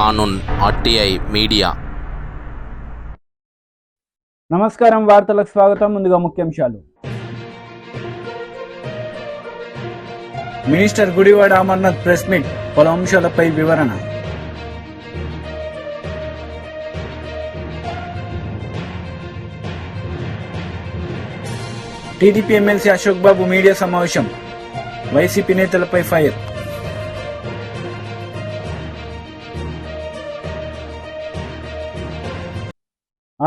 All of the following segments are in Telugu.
కానూన్ RTI మీడియా. నమస్కారం, వార్తలకు స్వాగతం. ముందుగా ముఖ్యాంశాలు. Minister Gudivada Amarnath press meet, పలు అంశాలపై వివరణ. టీడీపీ ఎమ్మెల్సీ అశోక్ బాబు మీడియా సమావేశం, వైసీపీ నేతలపై ఫైర్.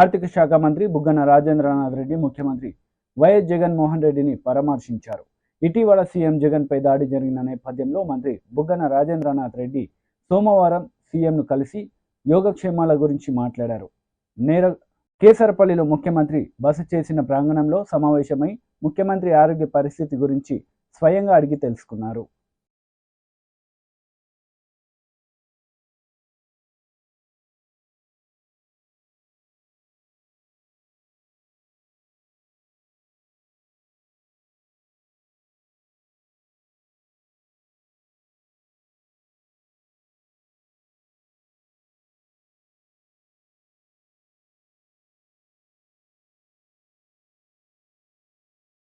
ఆర్థిక శాఖ మంత్రి బుగ్గన రాజేంద్రనాథ్ రెడ్డి ముఖ్యమంత్రి వైఎస్ జగన్మోహన్ రెడ్డిని పరామర్శించారు. ఇటీవల సీఎం జగన్పై దాడి జరిగిన నేపథ్యంలో మంత్రి బుగ్గన రాజేంద్రనాథ్ రెడ్డి సోమవారం సీఎంను కలిసి యోగక్షేమాల గురించి మాట్లాడారు. కేసరపల్లిలో ముఖ్యమంత్రి బస చేసిన ప్రాంగణంలో సమావేశమై ముఖ్యమంత్రి ఆరోగ్య పరిస్థితి గురించి స్వయంగా అడిగి తెలుసుకున్నారు.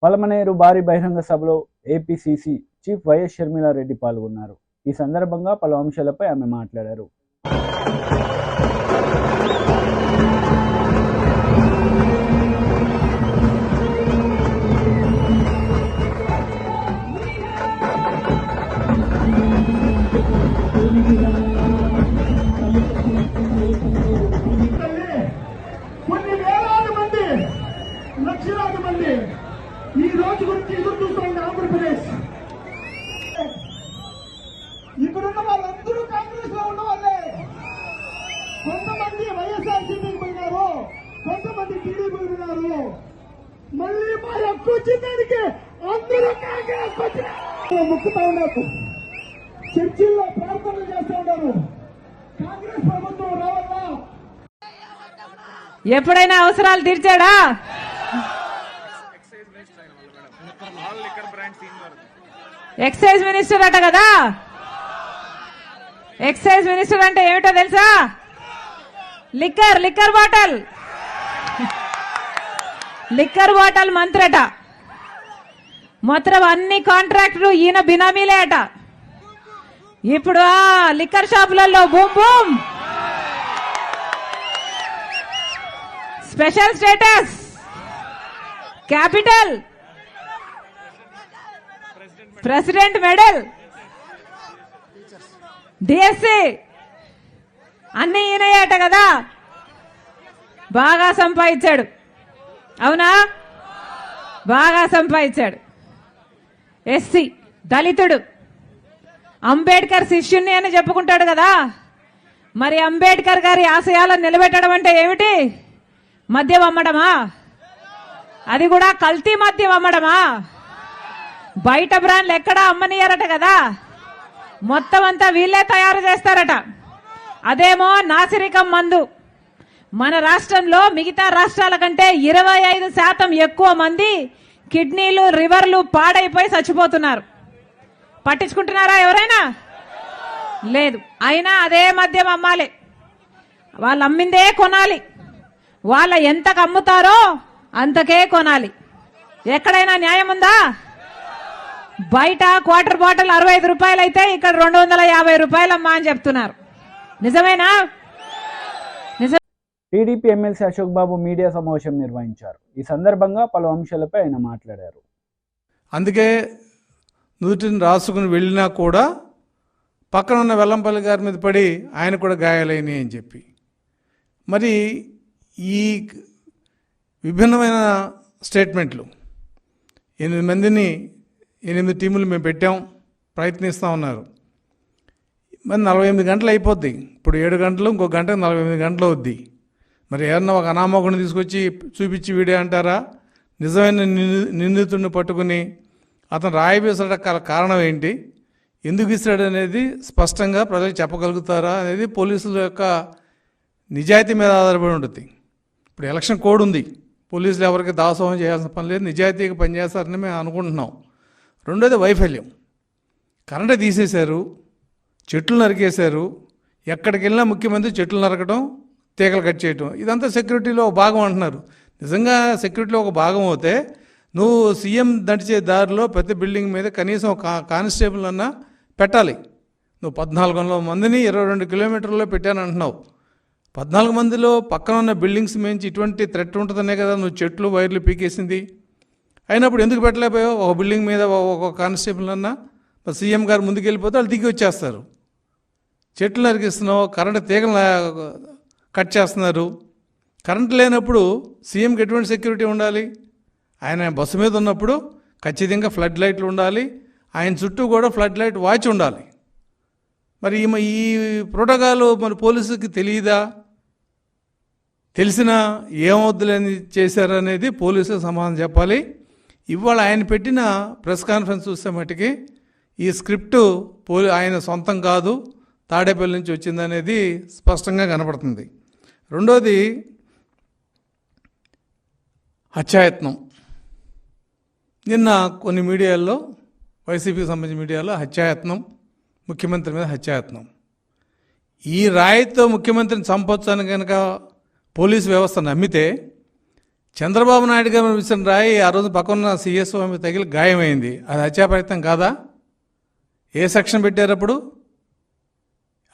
పలమనేరు భారీ బహిరంగ సభలో ఏపీసీసీ చీఫ్ వైఎస్ షర్మిలారెడ్డి పాల్గొన్నారు. ఈ సందర్భంగా పలు అంశాలపై ఆమె మాట్లాడారు. కొన్ని వేలాది మంది, లక్షలాది మంది ఈ రోజు గురించి ఎదురు చూస్తుంది ఆంధ్రప్రదేశ్. ఇక్కడున్న వాళ్ళందరూ కాంగ్రెస్ లో ఉన్న వాళ్ళే. కొంతమంది వైఎస్ఆర్సీపీకి పోయినారు, కొంతమంది టీడీపీ పోయినారు. మళ్ళీ మా హక్కు వచ్చిందానికి అందరూ కాంగ్రెస్ మొక్కుతా ఉన్నారు, చర్చిల్లో ప్రార్థనలు చేస్తూ ఉన్నారు. కాంగ్రెస్ ప్రభుత్వం రావాలా? ఎప్పుడైనా అవసరాలు తీర్చాడా? ఎక్సైజ్ మినిస్టర్ అట కదా. ఎక్సైజ్ మినిస్టర్ అంటే ఏమిటో తెలుసా? లిక్కర్ బాటల్ మంత్రట. మొత్తం అన్ని కాంట్రాక్టులు ఈయన బినామీలే అట. ఇప్పుడు ఆ లిక్కర్ షాపులలో boom boom, special status, capital, president medal, DSC అన్ని ఈయనయ్యాట కదా. బాగా సంపాదించాడు, అవునా? బాగా సంపాదించాడు. ఎస్సీ, దళితుడు, అంబేద్కర్ శిష్యుణ్ణి అని చెప్పుకుంటాడు కదా. మరి అంబేద్కర్ గారి ఆశయాలను నిలబెట్టడం అంటే ఏమిటి? మద్యం అమ్మడమా? అది కూడా కల్తీ మద్యం అమ్మడమా? బయట బ్రాండ్లు ఎక్కడా అమ్మనియారట కదా. మొత్తం అంతా వీళ్ళే తయారు చేస్తారట. అదేమో నాసిరికం మందు. మన రాష్ట్రంలో మిగతా రాష్ట్రాల కంటే 25% ఎక్కువ మంది కిడ్నీలు, లివర్లు పాడైపోయి చచ్చిపోతున్నారు. పట్టించుకుంటున్నారా ఎవరైనా? లేదు. అయినా అదే మద్యం అమ్మాలి, వాళ్ళు అమ్మిందే కొనాలి. వాళ్ళ ఎంతకు అమ్ముతారో అంతకే కొనాలి. ఎక్కడైనా న్యాయం ఉందా? బయట క్వార్టర్ బాటిల్ 65 రూపాయలు అయితే ఇక్కడ 250 రూపాయలు అమ్మా అని చెప్తున్నారు. నిజమేనా? టీడీపీ ఎమ్మెల్సీ అశోక్ బాబు మీడియా సమావేశం నిర్వహించారు. ఈ సందర్భంగా పలు అంశాలపై ఆయన మాట్లాడారు. అందుకే నుదుటిని రాసుకుని వెళ్ళినా కూడా పక్కన ఉన్న వెల్లంపల్లి గారి మీద పడి ఆయన కూడా గాయాలైనవి అని చెప్పి, మరి ఈ విభిన్నమైన స్టేట్మెంట్లు 8 మందిని 8 టీములు మేము పెట్టాం, ప్రయత్నిస్తూ ఉన్నారు. మరి 48 గంటలు అయిపోద్ది. ఇప్పుడు 7 గంటలు, ఇంకో గంటకు 48 గంటలు అవుద్ది. మరి ఏమన్నా ఒక అనామకుడిని తీసుకొచ్చి చూపించి వీడే అంటారా? నిజమైన నిందితుడిని పట్టుకుని అతను రాయివేసట కారణం ఏంటి, ఎందుకు ఇస్తాడు అనేది స్పష్టంగా ప్రజలకు చెప్పగలుగుతారా అనేది పోలీసుల యొక్క నిజాయితీ మీద ఆధారపడి ఉంటుంది. ఇప్పుడు ఎలక్షన్ కోడ్ ఉంది, పోలీసులు ఎవరికి దాసోహం చేయాల్సిన పని లేదు, నిజాయితీగా పనిచేస్తారని మేము అనుకుంటున్నాం. రెండోది వైఫల్యం. కరెంటు తీసేశారు, చెట్లు నరికేశారు, ఎక్కడికి వెళ్ళినా ముఖ్యమంత్రి చెట్లు నరకడం, తీగలు కట్ చేయటం, ఇదంతా సెక్యూరిటీలో ఒక భాగం అంటున్నారు. నిజంగా సెక్యూరిటీలో ఒక భాగం అవుతే నువ్వు సీఎం నడిచే దారిలో ప్రతి బిల్డింగ్ మీద కనీసం ఒక కానిస్టేబుల్ అన్నా పెట్టాలి. నువ్వు 1400 మందిని 22 కిలోమీటర్లో పెట్టానంటున్నావు. 14 మందిలో పక్కన ఉన్న బిల్డింగ్స్ మించి ఇటువంటి థ్రెట్ ఉంటుందనే కదా నువ్వు చెట్లు వైర్లు పీకేసింది. అయినప్పుడు ఎందుకు పెట్టలేకపోయావు? ఒక బిల్డింగ్ మీద ఒక కానిస్టేబుల్ అన్నా సీఎం గారు ముందుకు వెళ్ళిపోతే వాళ్ళు దిగి వచ్చేస్తారు. చెట్లు నరికిస్తున్నావు, కరెంటు తీగలు కట్ చేస్తున్నారు. కరెంటు లేనప్పుడు సీఎంకి ఎటువంటి సెక్యూరిటీ ఉండాలి? ఆయన బస్సు మీద ఉన్నప్పుడు ఖచ్చితంగా ఫ్లడ్ లైట్లు ఉండాలి, ఆయన చుట్టూ కూడా ఫ్లడ్ లైట్ వాచ్ ఉండాలి. మరి ఈ ప్రోటోకాల్ మరి పోలీసుకి తెలియదా? తెలిసినా ఏమవుద్దులేని చేశారనేది పోలీసులకు సమాధానం చెప్పాలి. ఇవాళ ఆయన పెట్టిన ప్రెస్ కాన్ఫరెన్స్ చూస్తే మట్టుకి ఈ స్క్రిప్టు ఆయన సొంతం కాదు, తాడేపల్లి నుంచి వచ్చిందనేది స్పష్టంగా కనపడుతుంది. రెండోది హత్యాయత్నం. నిన్న కొన్ని మీడియాల్లో, వైసీపీకి సంబంధించిన మీడియాలో హత్యాయత్నం, ముఖ్యమంత్రి మీద హత్యాయత్నం. ఈ రాయితో ముఖ్యమంత్రిని చంపొచ్చు అని కనుక పోలీసు వ్యవస్థ నమ్మితే చంద్రబాబు నాయుడు గారు విసిన రాయి ఆ రోజు పక్కన సిఎస్ఓ మీద తగిలి గాయమైంది. అది హత్యా ప్రయత్నం కాదా? ఏ సెక్షన్ పెట్టారప్పుడు?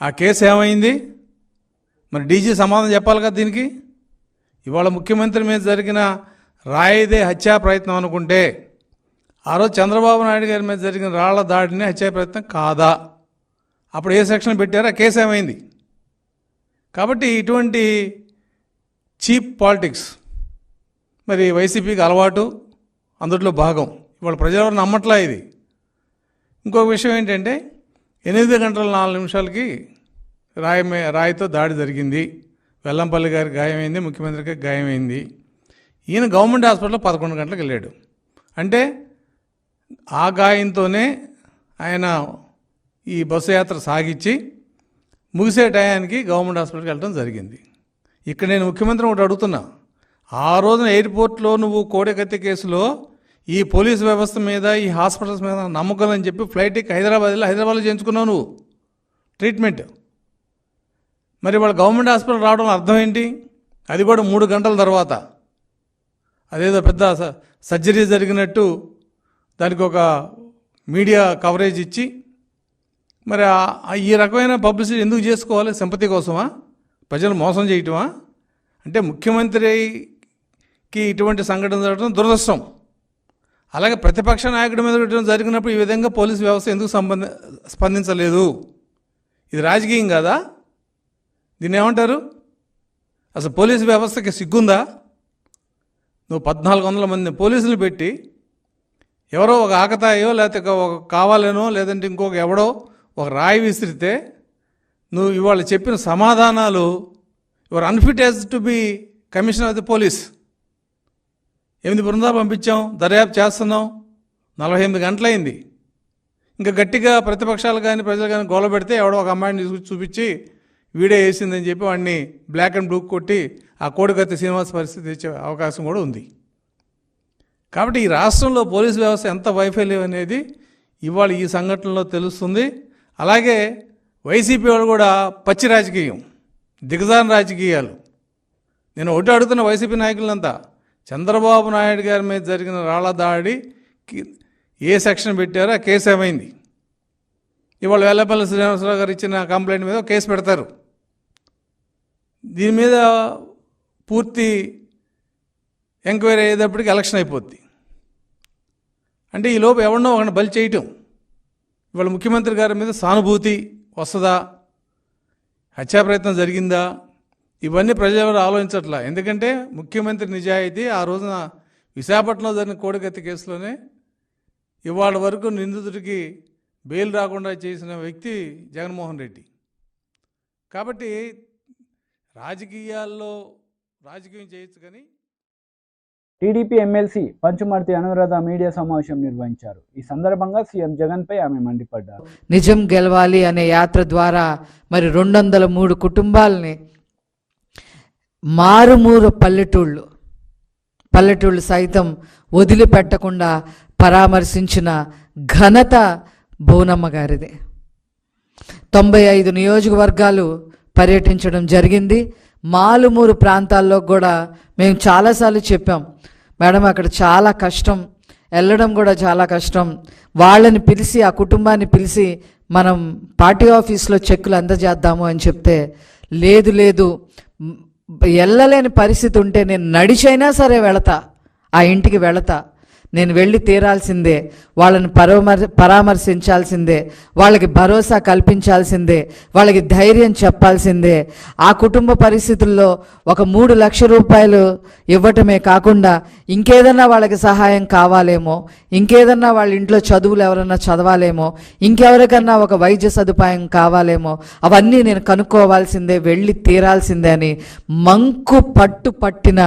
ఆ కేసు ఏమైంది? మరి డీజీ సమాధానం చెప్పాలి కదా దీనికి. ఇవాళ ముఖ్యమంత్రి మీద జరిగిన రాయిదే హత్యా ప్రయత్నం అనుకుంటే ఆ రోజు చంద్రబాబు నాయుడు గారి మీద జరిగిన రాళ్ల దాడిని హత్యా ప్రయత్నం కాదా? అప్పుడు ఏ సెక్షన్ పెట్టారో ఆ కేసు ఏమైంది? కాబట్టి ఇటువంటి చీప్ పాలిటిక్స్ మరి వైసీపీకి అలవాటు, అందుట్లో భాగం. ఇవాళ ప్రజలు నమ్మట్లా ఇది. ఇంకొక విషయం ఏంటంటే 8 గంటల 4 నిమిషాలకి రాయితో దాడి జరిగింది. వెల్లంపల్లి గారికి గాయమైంది, ముఖ్యమంత్రికి గాయమైంది. ఈయన గవర్నమెంట్ హాస్పిటల్లో 11 గంటలకు వెళ్ళాడు. అంటే ఆ గాయంతోనే ఆయన ఈ బస్సు యాత్ర సాగించి ముగిసే టయానికి గవర్నమెంట్ హాస్పిటల్కి వెళ్ళడం జరిగింది. ఇక్కడ నేను ముఖ్యమంత్రిని ఒకటి అడుగుతున్నా, ఆ రోజున ఎయిర్పోర్ట్లో నువ్వు కోడెకత్తి కేసులో ఈ పోలీసు వ్యవస్థ మీద, ఈ హాస్పిటల్స్ మీద నమ్మకం అని చెప్పి ఫ్లైట్కి హైదరాబాద్లో చేయించుకున్నావు నువ్వు ట్రీట్మెంట్. మరి వాళ్ళ గవర్నమెంట్ హాస్పిటల్ రావడం అర్థం ఏంటి? అది కూడా 3 గంటల తర్వాత. అదేదో పెద్ద సర్జరీ జరిగినట్టు దానికి ఒక మీడియా కవరేజ్ ఇచ్చి మరి ఈ రకమైన పబ్లిసిటీ ఎందుకు చేసుకోవాలి? సింపతి కోసమా? ప్రజలు మోసం చేయటమా? అంటే ముఖ్యమంత్రికి ఇటువంటి సంఘటన జరగడం దురదృష్టం. అలాగే ప్రతిపక్ష నాయకుడి మీద జరిగినప్పుడు ఈ విధంగా పోలీసు వ్యవస్థ ఎందుకు స్పందించలేదు? ఇది రాజకీయం కాదా? దీన్ని ఏమంటారు? అసలు పోలీసు వ్యవస్థకి సిగ్గుందా? నువ్వు 1400 మంది పోలీసులు పెట్టి ఎవరో ఒక ఆకతాయో లేకపోతే ఒక కావాలనో లేదంటే ఇంకొక ఎవడో ఒక రాయి విసిరితే నువ్వు ఇవాళ చెప్పిన సమాధానాలు your unfit as to be commissioner of the police. 8 బృందాలు పంపించాం, దర్యాప్తు చేస్తున్నాం, 48 గంటలైంది. ఇంకా గట్టిగా ప్రతిపక్షాలు కానీ ప్రజలు కానీ గోల పెడితే ఎవడో ఒక అమ్మాయిని తీసుకొచ్చి చూపించి వీడియో వేసిందని చెప్పి వాడిని బ్లాక్ అండ్ బ్లూ కొట్టి ఆ కోడికత్తి శ్రీనివాస్ పరిస్థితి ఇచ్చే అవకాశం కూడా ఉంది. కాబట్టి ఈ రాష్ట్రంలో పోలీసు వ్యవస్థ ఎంత వైఫల్యం అనేది ఇవాళ ఈ సంఘటనలో తెలుస్తుంది. అలాగే వైసీపీ వాళ్ళు కూడా పచ్చి రాజకీయం, దిగజారిన రాజకీయాలు. నేను ఒకటి అడుగుతున్న వైసీపీ నాయకులంతా, చంద్రబాబు నాయుడు గారి మీద జరిగిన రాళ్ల దాడికి ఏ సెక్షన్ పెట్టారో ఆ కేసు ఏమైంది? ఇవాళ వెల్లపల్లి శ్రీనివాసరావు గారు ఇచ్చిన కంప్లైంట్ మీద కేసు పెడతారు. దీని మీద పూర్తి ఎంక్వైరీ అయ్యేటప్పటికి ఎలక్షన్ అయిపోద్ది. అంటే ఈ లోపు ఎవరినో ఒకరిని బలి చేయటం. ఇవాళ ముఖ్యమంత్రి గారి మీద సానుభూతి వస్తుందా? హత్యా ప్రయత్నం జరిగిందా? ఇవన్నీ ప్రజలు ఎవరు ఆలోచించట్లా. ఎందుకంటే ముఖ్యమంత్రి నిజాయితీ ఆ రోజున విశాఖపట్నంలో జరిగిన కోడికత్తి కేసులోనే ఇవాళ వరకు నిందితుడికి బెయిల్ రాకుండా చేసిన వ్యక్తి జగన్మోహన్ రెడ్డి. కాబట్టి రాజకీయాల్లో రాజకీయం చేయొచ్చు కానీ. TDP MLC Panchumarthi Anuradha media సమావేశం నిర్వహించారు. ఈ సందర్భంగా సీఎం జగన్పై ఆమె మండిపడ్డారు. నిజం గెలవాలి అనే యాత్ర ద్వారా మరి 203 కుటుంబాలని మారుమూరు పల్లెటూళ్ళు సైతం వదిలిపెట్టకుండా పరామర్శించిన ఘనత బోనమ్మ గారిదే. 95 నియోజకవర్గాలు పర్యటించడం జరిగింది. మాలుమూరు ప్రాంతాల్లో కూడా మేము చాలాసార్లు చెప్పాం, మేడం అక్కడ చాలా కష్టం, వెళ్ళడం కూడా చాలా కష్టం. వాళ్ళని పిలిచి, ఆ కుటుంబాన్ని పిలిచి మనం పార్టీ ఆఫీస్లో చెక్కులు అందజేద్దాము అని చెప్తే, లేదు లేదు, వెళ్ళలేని పరిస్థితి ఉంటే నేను నడిచైనా సరే వెళతా, ఆ ఇంటికి వెళతా, నేను వెళ్ళి తీరాల్సిందే, వాళ్ళని పరామర్శించాల్సిందే, వాళ్ళకి భరోసా కల్పించాల్సిందే, వాళ్ళకి ధైర్యం చెప్పాల్సిందే. ఆ కుటుంబ పరిస్థితుల్లో ఒక 3 లక్షల రూపాయలు ఇవ్వటమే కాకుండా ఇంకేదన్నా వాళ్ళకి సహాయం కావాలేమో, ఇంకేదన్నా వాళ్ళ ఇంట్లో చదువులు ఎవరన్నా చదవాలేమో, ఇంకెవరికన్నా ఒక వైద్య సదుపాయం కావాలేమో, అవన్నీ నేను కనుక్కోవాల్సిందే, వెళ్ళి తీరాల్సిందే అని మంకు పట్టిన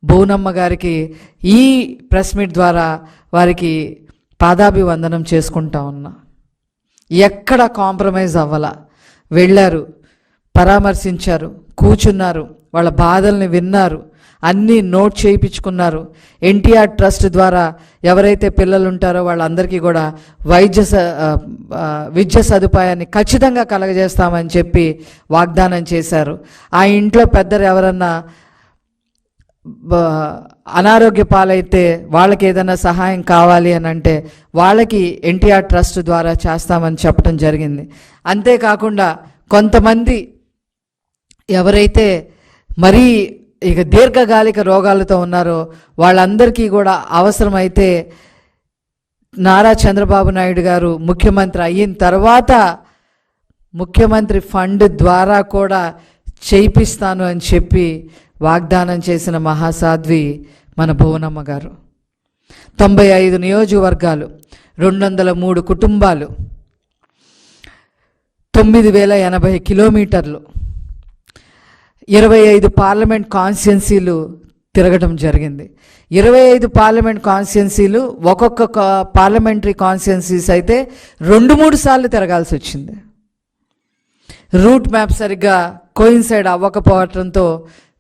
బోనమ్మ గారికి ఈ ప్రెస్ మీట్ ద్వారా వారికి పాదాభివందనం చేసుకుంటా ఉన్నా. ఎక్కడ కాంప్రమైజ్ అవ్వాల, వెళ్ళారు, పరామర్శించారు, కూర్చున్నారు, వాళ్ళ బాధల్ని విన్నారు, అన్నీ నోట్ చేయించుకున్నారు. ఎన్టీఆర్ ట్రస్ట్ ద్వారా ఎవరైతే పిల్లలు ఉంటారో వాళ్ళందరికీ కూడా విద్య సదుపాయాన్ని ఖచ్చితంగా కలగజేస్తామని చెప్పి వాగ్దానం చేశారు. ఆ ఇంట్లో పెద్దలు ఎవరన్నా అనారోగ్య పాలైతే వాళ్ళకి ఏదైనా సహాయం కావాలి అని అంటే వాళ్ళకి ఎన్టీఆర్ ట్రస్ట్ ద్వారా చేస్తామని చెప్పడం జరిగింది. అంతేకాకుండా కొంతమంది ఎవరైతే మరీ ఇక దీర్ఘకాలిక రోగాలతో ఉన్నారో వాళ్ళందరికీ కూడా అవసరమైతే నారా చంద్రబాబు నాయుడు గారు ముఖ్యమంత్రి అయిన తర్వాత ముఖ్యమంత్రి ఫండ్ ద్వారా కూడా చేయిస్తాను అని చెప్పి వాగ్దానం చేసిన మహాసాధ్వి మన భువనమ్మ గారు. 95 నియోజకవర్గాలు, 203 కుటుంబాలు, 9080 కిలోమీటర్లు, 25 పార్లమెంట్ కాన్స్టిట్యున్సీలు తిరగడం జరిగింది. 25 పార్లమెంట్ కాన్స్టిట్యున్సీలు, ఒక్కొక్క పార్లమెంటరీ కాన్స్టిట్యున్సీస్ అయితే 2-3 సార్లు తిరగాల్సి వచ్చింది. రూట్ మ్యాప్ సరిగ్గా కోయిన్సైడ్ అవ్వకపోవడంతో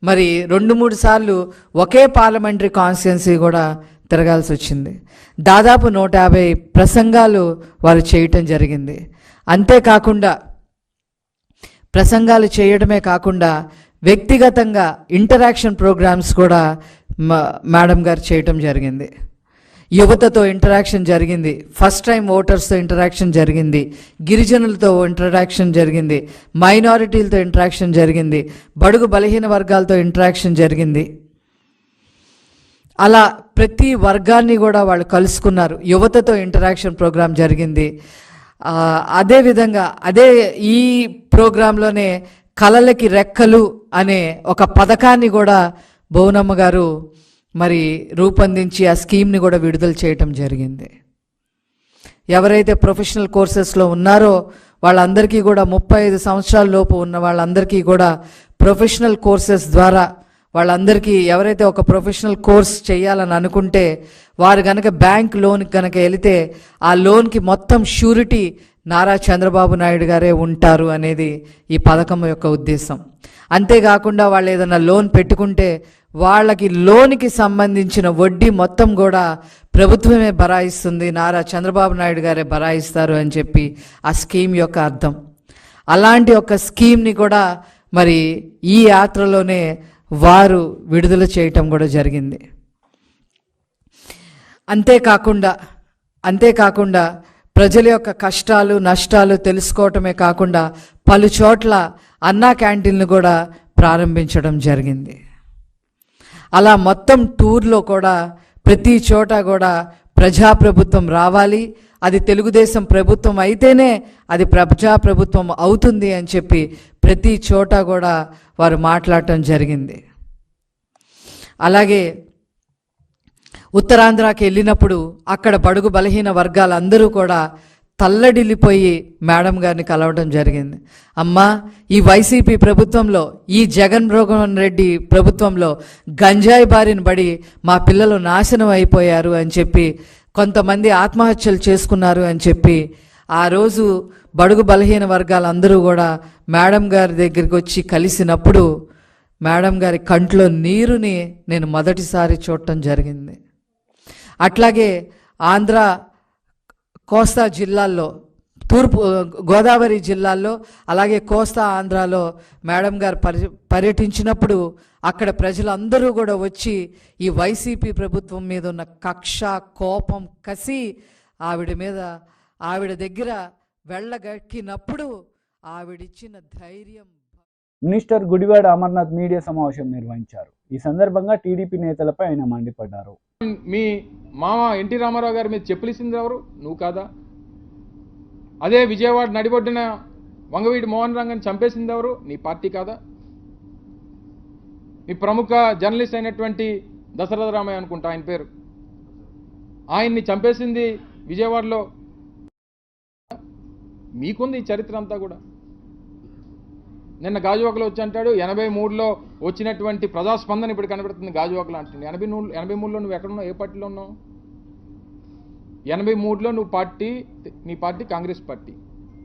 మరి 2-3 సార్లు ఒకే పార్లమెంటరీ కాన్స్టిట్యున్సీ కూడా తిరగాల్సి వచ్చింది. దాదాపు 150 ప్రసంగాలు వారు చేయటం జరిగింది. అంతేకాకుండా ప్రసంగాలు చేయడమే కాకుండా వ్యక్తిగతంగా ఇంటరాక్షన్ ప్రోగ్రామ్స్ కూడా మేడం గారు చేయటం జరిగింది. యువతతో ఇంటరాక్షన్ జరిగింది, ఫస్ట్ టైం ఓటర్స్తో ఇంటరాక్షన్ జరిగింది, గిరిజనులతో ఇంటరాక్షన్ జరిగింది, మైనారిటీలతో ఇంటరాక్షన్ జరిగింది, బడుగు బలహీన వర్గాలతో ఇంటరాక్షన్ జరిగింది. అలా ప్రతి వర్గాన్ని కూడా వాళ్ళు కలుసుకున్నారు. యువతతో ఇంటరాక్షన్ ప్రోగ్రాం జరిగింది. అదేవిధంగా ఈ ప్రోగ్రాంలోనే కళలకి రెక్కలు అనే ఒక పథకాన్ని కూడా భువనమ్మ గారు మరి రూపొందించి ఆ స్కీమ్ని కూడా విడుదల చేయటం జరిగింది. ఎవరైతే ప్రొఫెషనల్ కోర్సెస్లో ఉన్నారో వాళ్ళందరికీ కూడా 35 సంవత్సరాల లోపు ఉన్న వాళ్ళందరికీ కూడా ప్రొఫెషనల్ కోర్సెస్ ద్వారా వాళ్ళందరికీ ఎవరైతే ఒక ప్రొఫెషనల్ కోర్స్ చేయాలని అనుకుంటే వారు కనుక బ్యాంక్ లోన్కి కనుక వెళితే ఆ లోన్కి మొత్తం షూరిటీ నారా చంద్రబాబు నాయుడు గారే ఉంటారు అనేది ఈ పథకం యొక్క ఉద్దేశం. అంతేకాకుండా వాళ్ళు ఏదైనా లోన్ పెట్టుకుంటే వాళ్ళకి లోన్కి సంబంధించిన వడ్డీ మొత్తం కూడా ప్రభుత్వమే బరాయిస్తుంది, నారా చంద్రబాబు నాయుడు గారే బరాయిస్తారు అని చెప్పి ఆ స్కీమ్ యొక్క అర్థం. అలాంటి ఒక స్కీమ్ని కూడా మరి ఈ యాత్రలోనే వారు విడుదల చేయటం కూడా జరిగింది. అంతేకాకుండా ప్రజల యొక్క కష్టాలు నష్టాలు తెలుసుకోవటమే కాకుండా పలు చోట్ల అన్నా క్యాంటీన్లు కూడా ప్రారంభించడం జరిగింది. అలా మొత్తం టూర్లో కూడా ప్రతి చోట కూడా ప్రజాప్రభుత్వం రావాలి, అది తెలుగుదేశం ప్రభుత్వం అయితేనే అది ప్రజాప్రభుత్వం అవుతుంది అని చెప్పి ప్రతి చోట కూడా వారు మాట్లాడటం జరిగింది. అలాగే ఉత్తరాంధ్రకి వెళ్ళినప్పుడు అక్కడ బడుగు బలహీన వర్గాలందరూ కూడా తల్లడిల్లిపోయి మేడం గారిని కలవడం జరిగింది. అమ్మా, ఈ వైసీపీ ప్రభుత్వంలో, ఈ జగన్మోహన్ రెడ్డి ప్రభుత్వంలో గంజాయి బారిన పడి మా పిల్లలు నాశనం అయిపోయారు అని చెప్పి, కొంతమంది ఆత్మహత్యలు చేసుకున్నారు అని చెప్పి ఆ రోజు బడుగు బలహీన వర్గాలందరూ కూడా మేడం గారి దగ్గరికి వచ్చి కలిసినప్పుడు మేడం గారి కంట్లో నీరుని నేను మొదటిసారి చూడటం జరిగింది. అట్లాగే ఆంధ్ర కోస్తా జిల్లాల్లో తూర్పు గోదావరి జిల్లాల్లో అలాగే కోస్తా ఆంధ్రాలో మేడం గారు పర్యటించినప్పుడు అక్కడ ప్రజలందరూ కూడా వచ్చి ఈ వైసీపీ ప్రభుత్వం మీద ఉన్న కక్ష, కోపం, కసి ఆవిడ దగ్గర వెళ్ళగక్కినప్పుడు ఆవిడిచ్చిన ధైర్యం. మినిస్టర్ గుడివాడ అమర్నాథ్ మీడియా సమావేశం నిర్వహించారు. ఈ సందర్భంగా టీడీపీ నేతలపై ఆయన మండిపడ్డారు. మీ మామ ఎన్టీ రామారావు గారి మీద చెప్పులిసింది ఎవరు? నువ్వు కాదా? అదే విజయవాడ నడిబొడ్డున వంగవీటి మోహన్ రంగని చంపేసింది ఎవరు? నీ పార్టీ కాదా? మీ ప్రముఖ జర్నలిస్ట్ అయినటువంటి దశరథ రామయ్య అనుకుంటా ఆయన పేరు, ఆయన్ని చంపేసింది విజయవాడలో. మీకుంది ఈ చరిత్ర అంతా కూడా. నిన్న గాజువాకలో వచ్చి అంటాడు 83లో వచ్చినటువంటి ప్రజాస్పందన ఇప్పుడు కనబడుతుంది గాజువాకలో అంటుంది. 83లో నువ్వు ఎక్కడున్నావు? ఏ పార్టీలో ఉన్నావు? 83లో నీ పార్టీ కాంగ్రెస్ పార్టీ,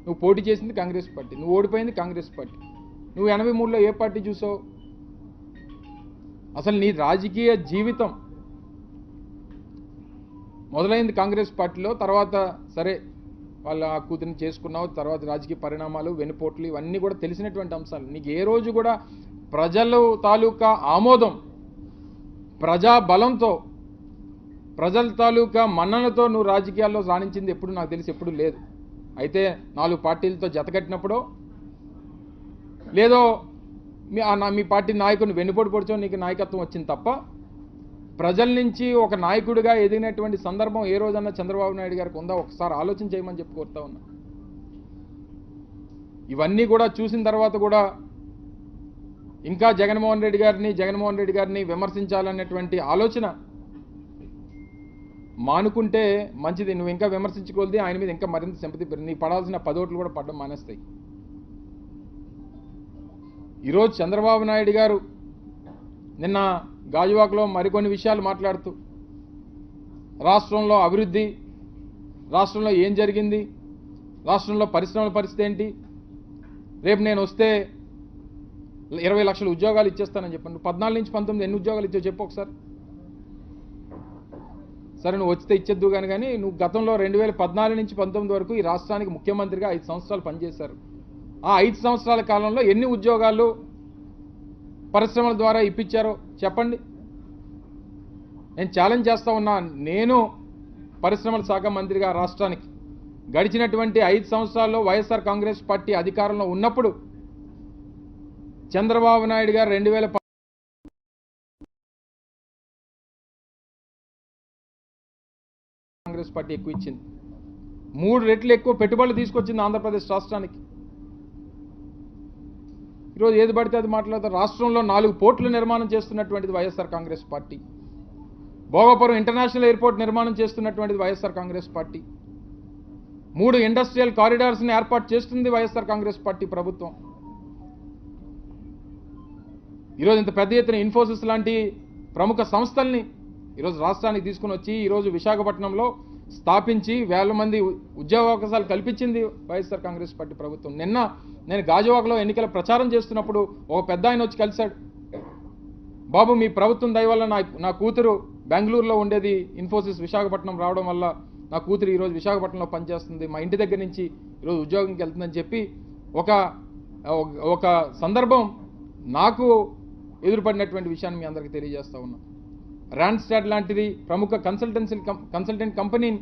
నువ్వు పోటీ చేసింది కాంగ్రెస్ పార్టీ, నువ్వు ఓడిపోయింది కాంగ్రెస్ పార్టీ. నువ్వు 83లో ఏ పార్టీ చూసావు? అసలు నీ రాజకీయ జీవితం మొదలైంది కాంగ్రెస్ పార్టీలో. తర్వాత సరే వాళ్ళ కూతురిని చేసుకున్నావు, తర్వాత రాజకీయ పరిణామాలు, వెనుపోట్లు ఇవన్నీ కూడా తెలిసినటువంటి అంశాలు. నీకు ఏ రోజు కూడా ప్రజల తాలూకా ఆమోదం, ప్రజా బలంతో, ప్రజల తాలూకా మన్ననతో నువ్వు రాజకీయాల్లో రాణించింది ఎప్పుడు నాకు తెలిసి ఎప్పుడు లేదు. అయితే 4 పార్టీలతో జతకట్టినప్పుడు లేదో మీ పార్టీ నాయకుడిని వెన్నుపోటు పొడిచో నీకు నాయకత్వం వచ్చింది తప్ప ప్రజల నుంచి ఒక నాయకుడిగా ఎదిగినటువంటి సందర్భం ఏ రోజన్నా చంద్రబాబు నాయుడు గారికి ఉందా? ఒకసారి ఆలోచన చేయమని చెప్పి కోరుతా ఉన్నా. ఇవన్నీ కూడా చూసిన తర్వాత కూడా ఇంకా జగన్మోహన్ రెడ్డి గారిని విమర్శించాలనేటువంటి ఆలోచన మానుకుంటే మంచిది. నువ్వు ఇంకా విమర్శించుకోలేది, ఆయన మీద ఇంకా మరింత సింపతి నీకు పడాల్సిన 10 ఓట్లు కూడా పడడం మానేస్తాయి. ఈరోజు చంద్రబాబు నాయుడు గారు నిన్న గాజువాకలో మరికొన్ని విషయాలు మాట్లాడుతూ రాష్ట్రంలో అభివృద్ధి, రాష్ట్రంలో ఏం జరిగింది, రాష్ట్రంలో పరిశ్రమల పరిస్థితి ఏంటి, రేపు నేను వస్తే 20 లక్షల ఉద్యోగాలు ఇచ్చేస్తానని చెప్పాను. 14 నుంచి 19 ఎన్ని ఉద్యోగాలు ఇచ్చావు చెప్పు ఒకసారి. సరే నువ్వు వచ్చితే ఇచ్చేద్దు కానీ నువ్వు గతంలో 2014 నుంచి 19 వరకు ఈ రాష్ట్రానికి ముఖ్యమంత్రిగా 5 సంవత్సరాలు పనిచేశారు. ఆ 5 సంవత్సరాల కాలంలో ఎన్ని ఉద్యోగాలు పరిశ్రమల ద్వారా ఇప్పించారో చెప్పండి. నేను ఛాలెంజ్ చేస్తా ఉన్నా. నేను పరిశ్రమల శాఖ మంత్రిగా రాష్ట్రానికి గడిచినటువంటి 5 సంవత్సరాల్లో వైఎస్ఆర్ కాంగ్రెస్ పార్టీ అధికారంలో ఉన్నప్పుడు చంద్రబాబు నాయుడు గారు 2010 కాంగ్రెస్ పార్టీ ఎక్కువ ఇచ్చింది, 3 రెట్లు ఎక్కువ పెట్టుబడులు తీసుకొచ్చింది ఆంధ్రప్రదేశ్ రాష్ట్రానికి. ఈరోజు ఏది పడితే అది మాట్లాడతారు. రాష్ట్రంలో 4 పోర్టులు నిర్మాణం చేస్తున్నటువంటిది YSR Congress party, Bhogapuram international airport నిర్మాణం చేస్తున్నటువంటిది వైఎస్ఆర్ కాంగ్రెస్ పార్టీ, 3 ఇండస్ట్రియల్ కారిడార్స్ని ఏర్పాటు చేస్తుంది వైఎస్ఆర్ కాంగ్రెస్ పార్టీ ప్రభుత్వం. ఈరోజు ఇంత పెద్ద ఎత్తున ఇన్ఫోసిస్ లాంటి ప్రముఖ సంస్థల్ని ఈరోజు రాష్ట్రానికి తీసుకుని వచ్చి ఈరోజు విశాఖపట్నంలో స్థాపించి 1000 మంది ఉద్యోగావకాశాలు కల్పించింది వైఎస్ఆర్ కాంగ్రెస్ పార్టీ ప్రభుత్వం. నిన్న నేను గాజువాకలో ఎన్నికల ప్రచారం చేస్తున్నప్పుడు ఒక పెద్ద ఆయన వచ్చి కలిశాడు. బాబు మీ ప్రభుత్వం దయ వల్ల నా కూతురు బెంగళూరులో ఉండేది, ఇన్ఫోసిస్ విశాఖపట్నం రావడం వల్ల నా కూతురు ఈరోజు విశాఖపట్నంలో పనిచేస్తుంది, మా ఇంటి దగ్గర నుంచి ఈరోజు ఉద్యోగంకి వెళ్తుందని చెప్పి ఒక సందర్భం నాకు ఎదురుపడినటువంటి విషయాన్ని మీ అందరికీ తెలియజేస్తా ఉన్నా. ర్యాండ్స్టాడ్ లాంటిది ప్రముఖ కన్సల్టెంట్ కంపెనీని,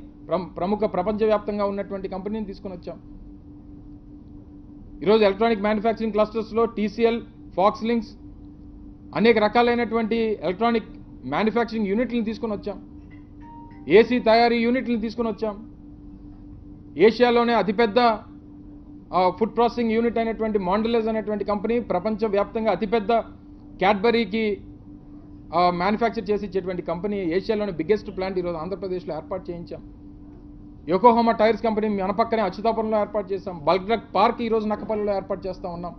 ప్రముఖ ప్రపంచవ్యాప్తంగా ఉన్నటువంటి కంపెనీని తీసుకొని వచ్చాం. ఈరోజు ఎలక్ట్రానిక్ మ్యానుఫ్యాక్చరింగ్ క్లస్టర్స్లో టీసీఎల్, ఫాక్స్ లింక్స్ అనేక రకాలైనటువంటి ఎలక్ట్రానిక్ మ్యానుఫ్యాక్చరింగ్ యూనిట్లను తీసుకొని వచ్చాం. ఏసీ తయారీ యూనిట్లను తీసుకొని వచ్చాం. ఏషియాలోనే అతిపెద్ద ఫుడ్ ప్రాసెసింగ్ యూనిట్ అయినటువంటి మాండలేజ్ అనేటువంటి కంపెనీ ప్రపంచవ్యాప్తంగా అతిపెద్ద క్యాడ్బరీకి మ్యానుఫ్యాక్చర్ చేసి ఇచ్చేటువంటి కంపెనీ, ఏషియాలోని బిగ్గెస్ట్ ప్లాంట్ ఈరోజు ఆంధ్రప్రదేశ్లో ఏర్పాటు చేయించాం. యోకోహామా టైర్స్ కంపెనీ మన పక్కనే అచ్యుతాపురంలో ఏర్పాటు చేస్తాం. బల్క్ డ్రగ్ పార్క్ ఈరోజు నక్కపల్లిలో ఏర్పాటు చేస్తూ ఉన్నాం.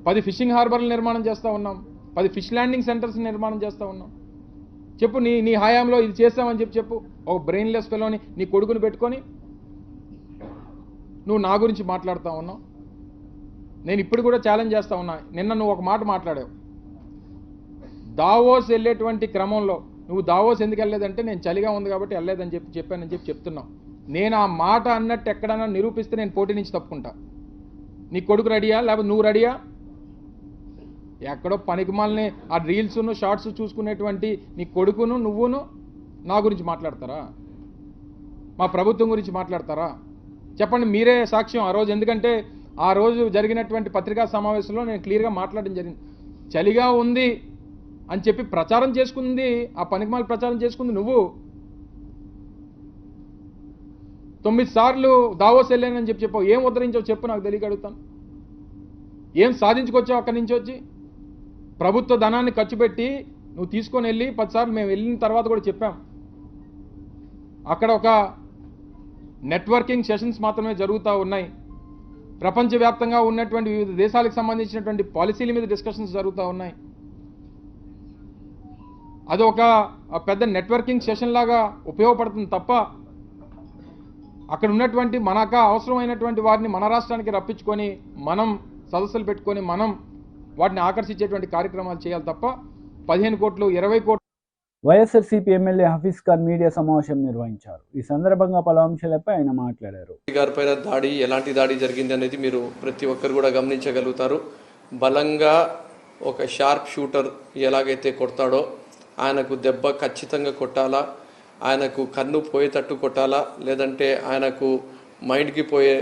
10 ఫిషింగ్ హార్బర్లు నిర్మాణం చేస్తూ ఉన్నాం. 10 ఫిష్ ల్యాండింగ్ సెంటర్స్ నిర్మాణం చేస్తూ ఉన్నాం. చెప్పు నీ హయాంలో ఇది చేస్తామని చెప్పు. ఒక బ్రెయిన్లెస్ ఫెలోని నీ కొడుకుని పెట్టుకొని నువ్వు నా గురించి మాట్లాడుతూ ఉన్నావు. నేను ఇప్పుడు కూడా ఛాలెంజ్ చేస్తూ ఉన్నా. నిన్న నువ్వు ఒక మాట మాట్లాడావు, దావోస్ వెళ్ళేటువంటి క్రమంలో నువ్వు దావోస్ ఎందుకు వెళ్ళలేదంటే నేను చలిగా ఉంది కాబట్టి వెళ్ళలేదని చెప్పానని చెప్తున్నావు. నేను ఆ మాట అన్నట్టు ఎక్కడన్నా నిరూపిస్తే నేను పోటీ నుంచి తప్పుకుంటా. నీ కొడుకు రెడీయా, లేకపోతే నువ్వు రెడీయా? ఎక్కడో పనికిమాలని ఆ రీల్స్ను షార్ట్స్ చూసుకునేటువంటి నీ కొడుకును నువ్వును నా గురించి మాట్లాడతారా? మా ప్రభుత్వం గురించి మాట్లాడతారా? చెప్పండి, మీరే సాక్ష్యం ఆ రోజు. ఎందుకంటే ఆ రోజు జరిగినటువంటి పత్రికా సమావేశంలో నేను క్లియర్గా మాట్లాడడం జరిగింది. చలిగా ఉంది అని చెప్పి ప్రచారం చేసుకుంది, ఆ పనికిమాల ప్రచారం చేసుకుంది నువ్వు. 9 సార్లు దావోస్ వెళ్ళానని చెప్పావు. ఏం ఉద్ధరించావు చెప్పు, నాకు తెలియక అడుగుతాను. ఏం సాధించుకొచ్చావు అక్కడి నుంచి వచ్చి? ప్రభుత్వ ధనాన్ని ఖర్చు పెట్టి నువ్వు తీసుకొని వెళ్ళి 10 సార్లు మేము వెళ్ళిన తర్వాత కూడా చెప్పాం, అక్కడ ఒక నెట్వర్కింగ్ సెషన్స్ మాత్రమే జరుగుతూ ఉన్నాయి. ప్రపంచవ్యాప్తంగా ఉన్నటువంటి వివిధ దేశాలకు సంబంధించినటువంటి పాలసీల మీద డిస్కషన్స్ జరుగుతూ ఉన్నాయి. అది ఒక పెద్ద నెట్వర్కింగ్ సెషన్ లాగా ఉపయోగపడుతుంది తప్ప అక్కడ ఉన్నటువంటి మనకు అవసరమైనటువంటి వారిని మన రాష్ట్రానికి రప్పించుకొని మనం సదస్సులు పెట్టుకొని మనం వాటిని ఆకర్షించేటువంటి కార్యక్రమాలు చేయాలి తప్ప 15 కోట్లు 20 కోట్లు. వైఎస్ఆర్సీపీ ఎమ్మెల్యే హఫీజ్ ఖాన్ మీడియా సమావేశం నిర్వహించారు. ఈ సందర్భంగా పలు అంశాలపై ఆయన మాట్లాడారు. గారిపైన దాడి, ఎలాంటి దాడి జరిగింది అనేది మీరు ప్రతి ఒక్కరు కూడా గమనించగలుగుతారు. బలంగా ఒక షార్ప్ షూటర్ ఎలాగైతే కొడతాడో ఆయనకు దెబ్బ ఖచ్చితంగా కొట్టాలా, ఆయనకు కన్ను పోయేటట్టు కొట్టాలా, లేదంటే ఆయనకు మైండ్కి పోయే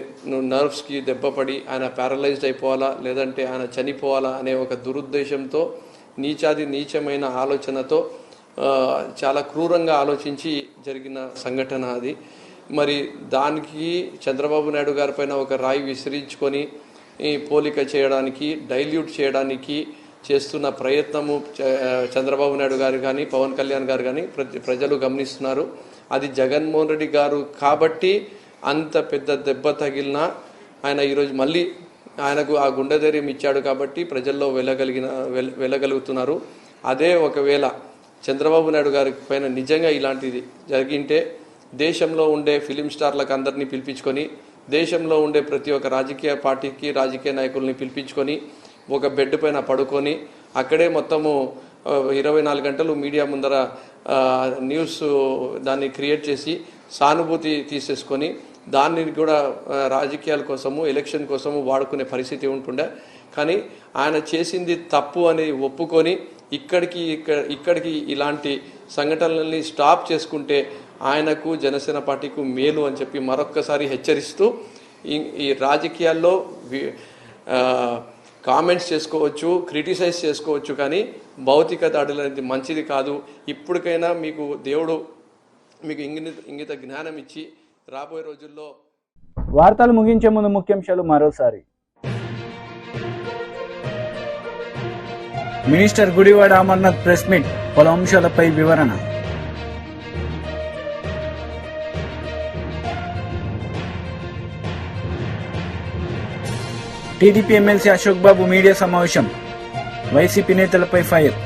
నర్వ్స్కి దెబ్బపడి ఆయన ప్యారలైజ్డ్ అయిపోవాలా, లేదంటే ఆయన చనిపోవాలా అనే ఒక దురుద్దేశంతో నీచమైన ఆలోచనతో చాలా క్రూరంగా ఆలోచించి జరిగిన సంఘటన అది. మరి దానికి చంద్రబాబు నాయుడు గారిపైన ఒక రాయి విసిరించుకొని పోలిక చేయడానికి, డైల్యూట్ చేయడానికి చేస్తున్న ప్రయత్నము చంద్రబాబు నాయుడు గారు కానీ పవన్ కళ్యాణ్ గారు కానీ ప్రజలు గమనిస్తున్నారు. అది జగన్మోహన్ రెడ్డి గారు కాబట్టి అంత పెద్ద దెబ్బ తగిలినా ఆయన ఈరోజు మళ్ళీ ఆయనకు ఆ గుండె ధైర్యం ఇచ్చాడు కాబట్టి ప్రజల్లో వెళ్ళగలుగుతున్నారు. అదే ఒకవేళ చంద్రబాబు నాయుడు గారి పైన నిజంగా ఇలాంటిది జరిగింటే దేశంలో ఉండే ఫిలిం స్టార్లకు అందరినీ పిలిపించుకొని, దేశంలో ఉండే ప్రతి ఒక్క రాజకీయ పార్టీకి రాజకీయ నాయకుల్ని పిలిపించుకొని ఒక బెడ్ పైన పడుకొని అక్కడే మొత్తము 24 గంటలు మీడియా ముందర న్యూస్ దాన్ని క్రియేట్ చేసి సానుభూతి తీసేసుకొని దాన్ని కూడా రాజకీయాల కోసము ఎలక్షన్ కోసము వాడుకునే పరిస్థితి ఉంటుండే. కానీ ఆయన చేసింది తప్పు అని ఒప్పుకొని ఇక్కడికి ఇలాంటి సంఘటనల్ని స్టాప్ చేసుకుంటే ఆయనకు జనసేన పార్టీకు మేలు అని చెప్పి మరొక్కసారి హెచ్చరిస్తూ ఈ రాజకీయాల్లో కామెంట్స్ చేసుకోవచ్చు, క్రిటిసైజ్ చేసుకోవచ్చు, కానీ భౌతిక దాడులు అనేది మంచిది కాదు. ఇప్పటికైనా మీకు దేవుడు మీకు ఇంగిత జ్ఞానం ఇచ్చి రాబోయే రోజుల్లో. వార్తలు ముగించే ముందు ముఖ్యాంశాలు మరోసారి. Minister Gudivada Amarnath press meet, పలు అంశాలపై వివరణ. టీడీపీ ఎమ్మెల్సీ అశోక్ బాబు మీడియా సమావేశం, వైసీపీ నేతలపై ఫైర్.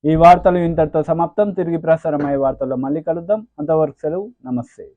ఈ వార్తలు ఇంతటితో సమాప్తం. తిరిగి ప్రసారమయ్యే వార్తల్లో మళ్ళీ కలుద్దాం. అంతవరకు సెలవు. నమస్తే.